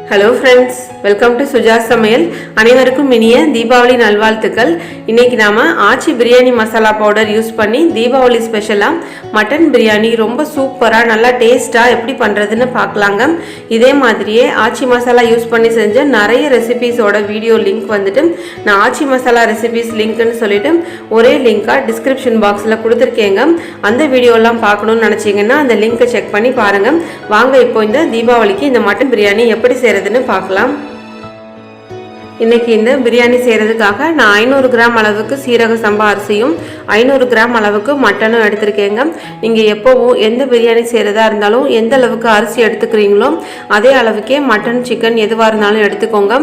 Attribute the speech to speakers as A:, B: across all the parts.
A: Hello friends, welcome to Suja Samayal. அனைவருக்கும் இனிய தீபாவளி நல்வாழ்த்துக்கள். இன்னைக்கு நாம ஆச்சி பிரியாணி மசாலா பவுடர் யூஸ் பண்ணி தீபாவளி ஸ்பெஷலா மட்டன் பிரியாணி ரொம்ப சூப்பரா நல்லா டேஸ்டா எப்படி பண்றதுன்னு பார்க்கலாங்க. இதே மாதிரியே ஆச்சி மசாலா யூஸ் பண்ணி செஞ்ச நிறைய ரெசிபீஸோட வீடியோ லிங்க் வந்துட்டு நான் ஆச்சி மசாலா ரெசிபீஸ் லிங்க்னு சொல்லிட்டு ஒரே லிங்கா டிஸ்கிரிப்ஷன் பாக்ஸ்ல கொடுத்துருக்கேங்க. அந்த வீடியோலாம் பார்க்கணும்னு நினைச்சீங்கன்னா அந்த லிங்கை செக் பண்ணி பாருங்க. வாங்க இப்போ இந்த தீபாவளிக்கு இந்த மட்டன் பிரியாணி எப்படி செய்யறதுன்னு பார்க்கலாம். இன்னைக்கு இந்த பிரியாணி செய்யறதுக்காக நான் 500 கிராம் அளவுக்கு சீரக சம்பா அரிசியும் 500 கிராம் அளவுக்கு மட்டனும் எடுத்திருக்கேங்க. நீங்க எப்பவும் எந்த பிரியாணி செய்யறதா இருந்தாலும் எந்த அளவுக்கு அரிசி எடுத்துக்கிறீங்களோ அதே அளவுக்கே மட்டன் சிக்கன் எதுவாக இருந்தாலும் எடுத்துக்கோங்க.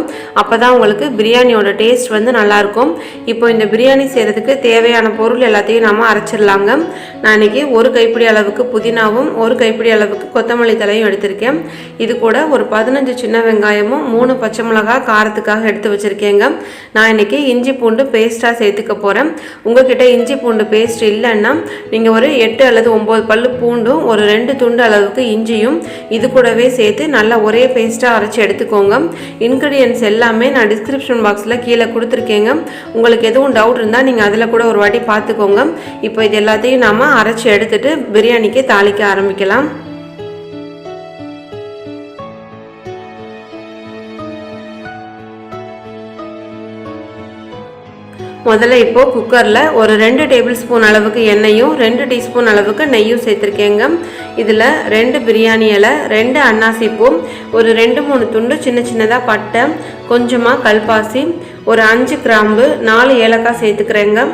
A: அப்பதான் உங்களுக்கு பிரியாணியோட டேஸ்ட் வந்து நல்லா இருக்கும். இப்போ இந்த பிரியாணி செய்யறதுக்கு தேவையான பொருள் எல்லாத்தையும் நாம அரைச்சிடலாங்க. நான் இன்னைக்கு ஒரு கைப்பிடி அளவுக்கு புதினாவும் ஒரு கைப்பிடி அளவுக்கு கொத்தமல்லி தலையும் எடுத்திருக்கேன். இது கூட ஒரு 15 சின்ன வெங்காயமும் 3 பச்சை மிளகாய் காரத்துக்காக எடுத்து வச்சிருக்கேங்க. நான் இன்னைக்கு இஞ்சி பூண்டு பேஸ்டா சேர்த்துக்க போறேன். உங்ககிட்ட இஞ்சி பூண்டு பேஸ்ட் இல்லைன்னா நீங்க ஒரு 8 அல்லது 9 பல்லு பூண்டும் ஒரு 2 துண்டு அளவுக்கு இஞ்சியும் இது கூடவே சேர்த்து நல்லா ஒரே பேஸ்டா அரைச்சி எடுத்துக்கோங்க. இன்கிரீடியன்ஸ் எல்லாமே நான் டிஸ்கிரிப்ஷன் பாக்ஸ்ல கீழே கொடுத்துருக்கேங்க. உங்களுக்கு எதுவும் டவுட் இருந்தா நீங்க அதுல கூட ஒரு வாட்டி பார்த்துக்கோங்க. இப்போ இது எல்லாத்தையும் நாம அரைச்சி எடுத்துட்டு பிரியாணிக்கு தாளிக்க ஆரம்பிக்கலாம். முதல்ல இப்போ குக்கரில் ஒரு 2 டேபிள் ஸ்பூன் அளவுக்கு எண்ணெயும் 2 டீஸ்பூன் அளவுக்கு நெய்யும் சேர்த்துருக்கேங்க. இதில் 2 பிரியாணி இலை, 2 அன்னாசி பூ, ஒரு 2-3 துண்டு சின்ன சின்னதாக பட்டை, கொஞ்சமாக கல்பாசி, ஒரு 5 கிராம்பு, 4 ஏலக்காய் சேர்த்துக்கிறேங்க.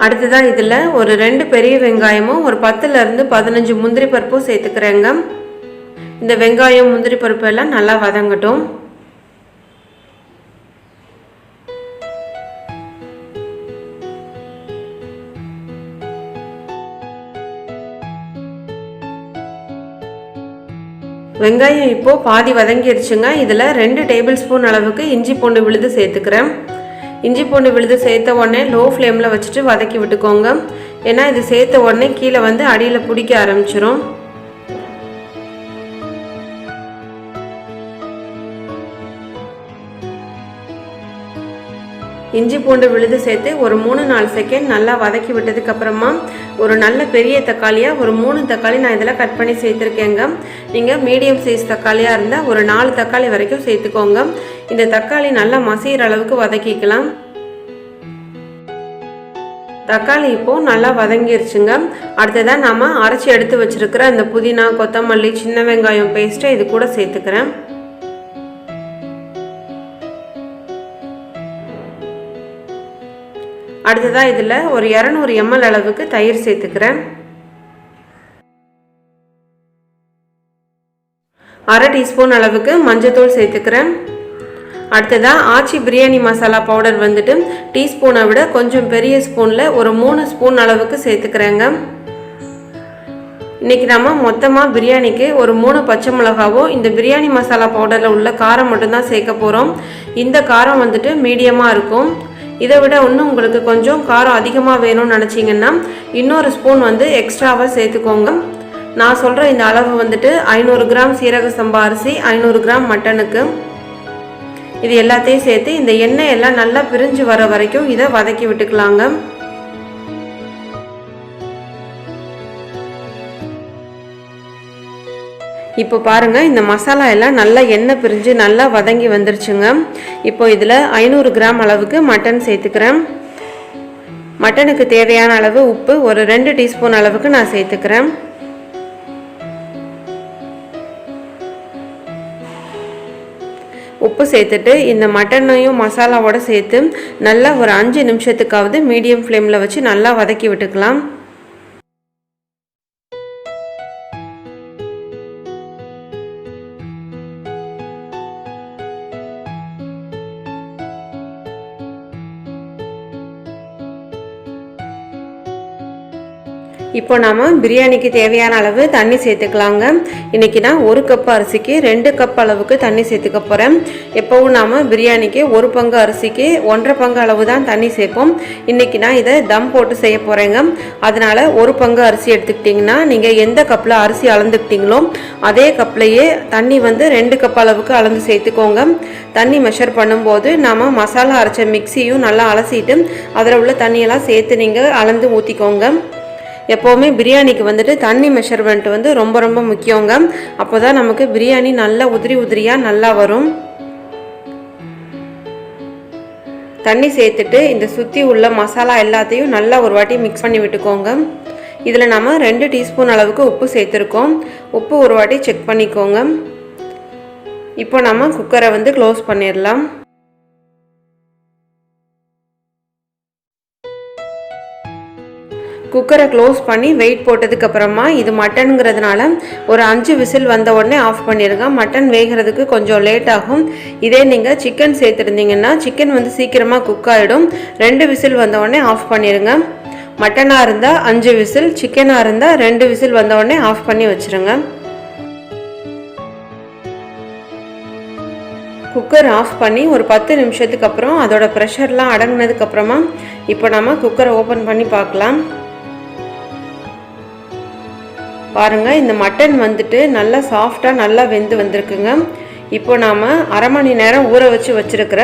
A: அடுத்ததான் இதில் ஒரு 2 பெரிய வெங்காயமும் ஒரு 10லேருந்து 15 முந்திரி பருப்பும் சேர்த்துக்கிறேங்க. இந்த வெங்காயம் முந்திரி பருப்பு எல்லாம் நல்லா வதங்கட்டும். வெங்காயம் இப்போ பாதி வதங்கிடுச்சுங்க. இதில் 2 டேபிள் ஸ்பூன் அளவுக்கு இஞ்சி பூண்டு விழுது சேர்த்துக்கிறேன். இஞ்சி பூண்டு விழுது சேர்த்த உடனே லோ ஃப்ளேமில் வச்சுட்டு வதக்கி விட்டுக்கோங்க. ஏன்னா இது சேர்த்த உடனே கீழே வந்து அடியில் பிடிக்க ஆரம்பிச்சிரும். இஞ்சி பூண்டு விழுது சேர்த்து ஒரு 3-4 செகண்ட் நல்லா வதக்கி விட்டதுக்கு அப்புறமா ஒரு நல்ல பெரிய தக்காளியாக ஒரு 3 தக்காளி நான் இதில் கட் பண்ணி சேர்த்துருக்கேங்க. நீங்கள் மீடியம் சைஸ் தக்காளியாக இருந்தால் ஒரு 4 தக்காளி வரைக்கும் சேர்த்துக்கோங்க. இந்த தக்காளி நல்லா மசிகிற அளவுக்கு வதக்கிக்கலாம். தக்காளி இப்போ நல்லா வதங்கிருச்சுங்க. அடுத்ததான் நாம அரைச்சி எடுத்து வச்சிருக்கிற அந்த புதினா, கொத்தமல்லி, சின்ன வெங்காயம் பேஸ்ட்டை இது கூட சேர்த்துக்கிறேன். அடுத்ததான் இதில் ஒரு 200 ml அளவுக்கு தயிர் சேர்த்துக்கிறேன். 1/2 டீஸ்பூன் அளவுக்கு மஞ்சத்தூள் சேர்த்துக்கிறேன். அடுத்ததான் ஆச்சி பிரியாணி மசாலா பவுடர் வந்துட்டு டீஸ்பூனை விட கொஞ்சம் பெரிய ஸ்பூனில் ஒரு 3 ஸ்பூன் அளவுக்கு சேர்த்துக்கிறேங்க. இன்னைக்கு நம்ம மொத்தமாக பிரியாணிக்கு ஒரு 3 பச்சை மிளகாவோ இந்த பிரியாணி மசாலா பவுடரில் உள்ள காரம் மட்டும்தான் சேர்க்க போகிறோம். இந்த காரம் வந்துட்டு மீடியமாக இருக்கும். இதை விட இன்னும் உங்களுக்கு கொஞ்சம் காரம் அதிகமாக வேணும்னு நினச்சிங்கன்னா இன்னொரு ஸ்பூன் வந்து எக்ஸ்ட்ராவாக சேர்த்துக்கோங்க. நான் சொல்கிற இந்த அளவு வந்துட்டு 500 கிராம் சீரக சம்பா அரிசி, 500 கிராம் மட்டனுக்கு. இது எல்லாத்தையும் சேர்த்து இந்த எண்ணெய் எல்லாம் நல்லா பிரிஞ்சு வர வரைக்கும் இதை வதக்கி விட்டுக்கலாங்க. இப்போ பாருங்க, இந்த மசாலா எல்லாம் நல்லா எண்ணெய் பிரிஞ்சு நல்லா வதங்கி வந்துருச்சுங்க. இப்போ இதில் 500 கிராம் அளவுக்கு மட்டன் சேர்த்துக்கிறேன். மட்டனுக்கு தேவையான அளவு உப்பு ஒரு 2 டீஸ்பூன் அளவுக்கு நான் சேர்த்துக்கிறேன். உப்பு சேர்த்துட்டு இந்த மட்டனையும் மசாலாவோட சேர்த்து நல்லா ஒரு 5 நிமிஷத்துக்காவது மீடியம் ஃப்ளேமில் வச்சு நல்லா வதக்கி விட்டுக்கலாம். இப்போ நாம பிரியாணிக்கு தேவையான அளவு தண்ணி சேர்த்துக்கலாங்க. இன்னைக்கு நான் 1 கப் அரிசிக்கு 2 கப் அளவுக்கு தண்ணி சேர்த்துக்க போகிறேன். எப்போவும் நாம பிரியாணிக்கு 1 பங்கு அரிசிக்கு 1.5 பங்கு அளவு தான் தண்ணி சேர்ப்போம். இன்னைக்கு நான் இதை தம் போட்டு செய்ய போகிறேங்க. அதனால் 1 பங்கு அரிசி எடுத்துக்கிட்டிங்கன்னா நீங்கள் எந்த கப்பில் அரிசி அளந்துக்கிட்டீங்களோ அதே கப்லையே தண்ணி வந்து 2 கப் அளவுக்கு அளந்து சேர்த்துக்கோங்க. தண்ணி மெஷர் பண்ணும்போது நாம் மசாலா அரைச்ச மிக்சியும் நல்லா அலசிட்டு அதில் உள்ள தண்ணியெல்லாம் சேர்த்து நீங்கள் அளந்து ஊற்றிக்கோங்க. எப்போவுமே பிரியாணிக்கு வந்துட்டு தண்ணி மெஷர்மெண்ட் வந்து ரொம்ப ரொம்ப முக்கியங்க. அப்போ தான் நமக்கு பிரியாணி நல்லா உதிரியாக நல்லா வரும். தண்ணி சேர்த்துட்டு இந்த சுற்றி உள்ள மசாலா எல்லாத்தையும் நல்லா ஒரு வாட்டி மிக்ஸ் பண்ணி விட்டுக்கோங்க. இதில் நம்ம 2 டீஸ்பூன் அளவுக்கு உப்பு சேர்த்துருக்கோம். உப்பு ஒரு வாட்டி செக் பண்ணிக்கோங்க. இப்போ நம்ம குக்கரை வந்து க்ளோஸ் பண்ணிடலாம். குக்கரை க்ளோஸ் பண்ணி வெயிட் போட்டதுக்கப்புறமா இது மட்டனுங்கிறதுனால ஒரு 5 விசில் வந்த உடனே ஆஃப் பண்ணிடுங்க. மட்டன் வேகிறதுக்கு கொஞ்சம் லேட் ஆகும். இதே நீங்கள் சிக்கன் சேர்த்துருந்தீங்கன்னா சிக்கன் வந்து சீக்கிரமாக குக் ஆகிடும். 2 விசில் வந்த உடனே ஆஃப் பண்ணிடுங்க. மட்டனாக இருந்தால் 5 விசில், சிக்கனாக இருந்தால் 2 விசில் வந்த உடனே ஆஃப் பண்ணி வச்சுருங்க. குக்கர் ஆஃப் பண்ணி ஒரு 10 நிமிஷத்துக்கு அப்புறம் அதோட ப்ரெஷர்லாம் அடங்கினதுக்கப்புறமா இப்போ நம்ம குக்கரை ஓப்பன் பண்ணி பார்க்கலாம். பாருங்கள், இந்த மட்டன் வந்துட்டு நல்லா சாஃப்டாக நல்லா வெந்து வந்திருக்குங்க. இப்போ நாம் அரை மணி நேரம் ஊற வச்சு வச்சுருக்கிற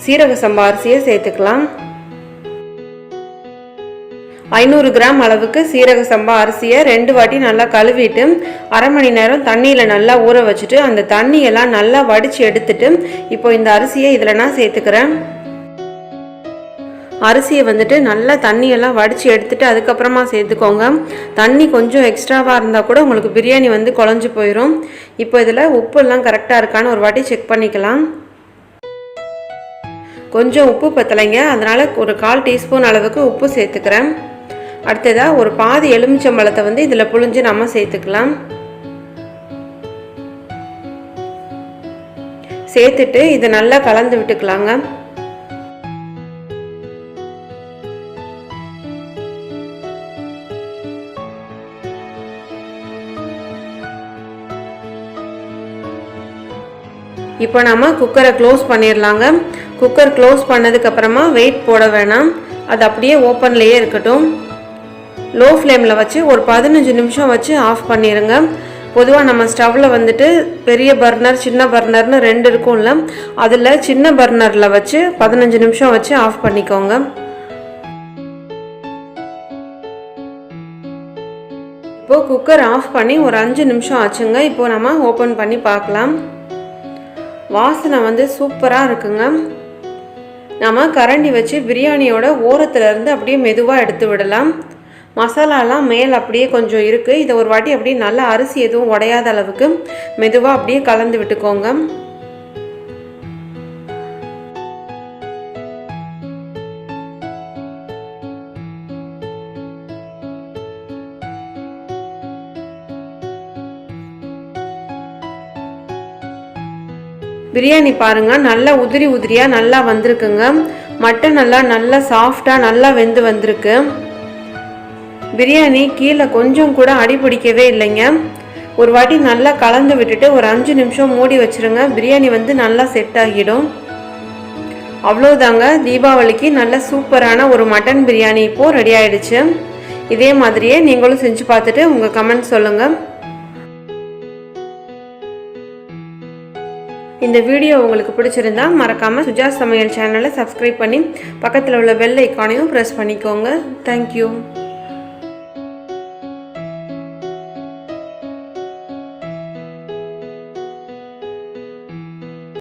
A: சீரக சம்பா அரிசியை சேர்த்துக்கலாம். 500 கிராம் அளவுக்கு சீரக சம்பா அரிசியை 2 வாட்டி நல்லா கழுவிட்டு அரை மணி நேரம் தண்ணியில் நல்லா ஊற வச்சுட்டு அந்த தண்ணியெல்லாம் நல்லா வடித்து எடுத்துட்டு இப்போ இந்த அரிசியை இதில் நான் சேர்த்துக்கிறேன். அரிசியை வந்துட்டு நல்லா தண்ணியெல்லாம் வடித்து எடுத்துட்டு அதுக்கப்புறமா சேர்த்துக்கோங்க. தண்ணி கொஞ்சம் எக்ஸ்ட்ராவாக இருந்தால் கூட உங்களுக்கு பிரியாணி வந்து குழஞ்சி போயிடும். இப்போ இதில் உப்புலாம் கரெக்டாக இருக்கான்னு ஒரு வாட்டி செக் பண்ணிக்கலாம். கொஞ்சம் உப்பு பத்தலைங்க, அதனால் ஒரு 1/4 டீஸ்பூன் அளவுக்கு உப்பு சேர்த்துக்கிறேன். அடுத்ததாக ஒரு பாதி எலுமிச்சம்பழத்தை வந்து இதில் புழிஞ்சு நம்ம சேர்த்துக்கலாம். சேர்த்துட்டு இதை நல்லா கலந்து விட்டுக்கலாங்க. இப்போ நம்ம குக்கரை க்ளோஸ் பண்ணிடலாங்க. குக்கர் க்ளோஸ் பண்ணதுக்கப்புறமா வெயிட் போட வேணாம், அது அப்படியே ஓப்பன்லேயே இருக்கட்டும். லோ ஃப்ளேமில் வச்சு ஒரு 15 நிமிஷம் வச்சு ஆஃப் பண்ணிடுங்க. பொதுவாக நம்ம ஸ்டவ்வில் வந்துட்டு பெரிய பர்னர் சின்ன பர்னர்னு 2 இருக்கும்ல, அதில் சின்ன பர்னரில் வச்சு 15 நிமிஷம் வச்சு ஆஃப் பண்ணிக்கோங்க. இப்போது குக்கர் ஆஃப் பண்ணி ஒரு 5 நிமிஷம் ஆச்சுங்க. இப்போது நம்ம ஓப்பன் பண்ணி பார்க்கலாம். வாசனை வந்து சூப்பராக இருக்குங்க. நம்ம கரண்டி வச்சு பிரியாணியோட ஓரத்துலேருந்து அப்படியே மெதுவாக எடுத்து விடலாம். மசாலாலாம் மேல் அப்படியே கொஞ்சம் இருக்குது. இதை ஒரு வாட்டி அப்படியே நல்லா அரிசி எதுவும் உடையாத அளவுக்கு மெதுவாக அப்படியே கலந்து விட்டுக்கோங்க. பிரியாணி பாருங்கள், நல்லா உதிரியாக நல்லா வந்திருக்குங்க. மட்டன் நல்லா சாஃப்டாக நல்லா வெந்து வந்திருக்கு. பிரியாணி கீழே கொஞ்சம் கூட அடி பிடிக்கவே இல்லைங்க. ஒரு வாட்டி நல்லா கலந்து விட்டுட்டு ஒரு 5 நிமிஷம் மூடி வச்சுருங்க. பிரியாணி வந்து நல்லா செட் ஆகிடும். அவ்வளோதாங்க, தீபாவளிக்கு நல்ல சூப்பரான ஒரு மட்டன் பிரியாணி இப்போது ரெடி ஆகிடுச்சு. இதே மாதிரியே நீங்களும் செஞ்சு பார்த்துட்டு உங்கள் கமெண்ட் சொல்லுங்கள். இந்த வீடியோ உங்களுக்கு பிடிச்சிருந்தா மறக்காமல் சுஜா சமையல் சேனலை சப்ஸ்கிரைப் பண்ணி பக்கத்தில் உள்ள பெல் ஐக்கானையும் ப்ரெஸ் பண்ணிக்கோங்க. தேங்க்யூ.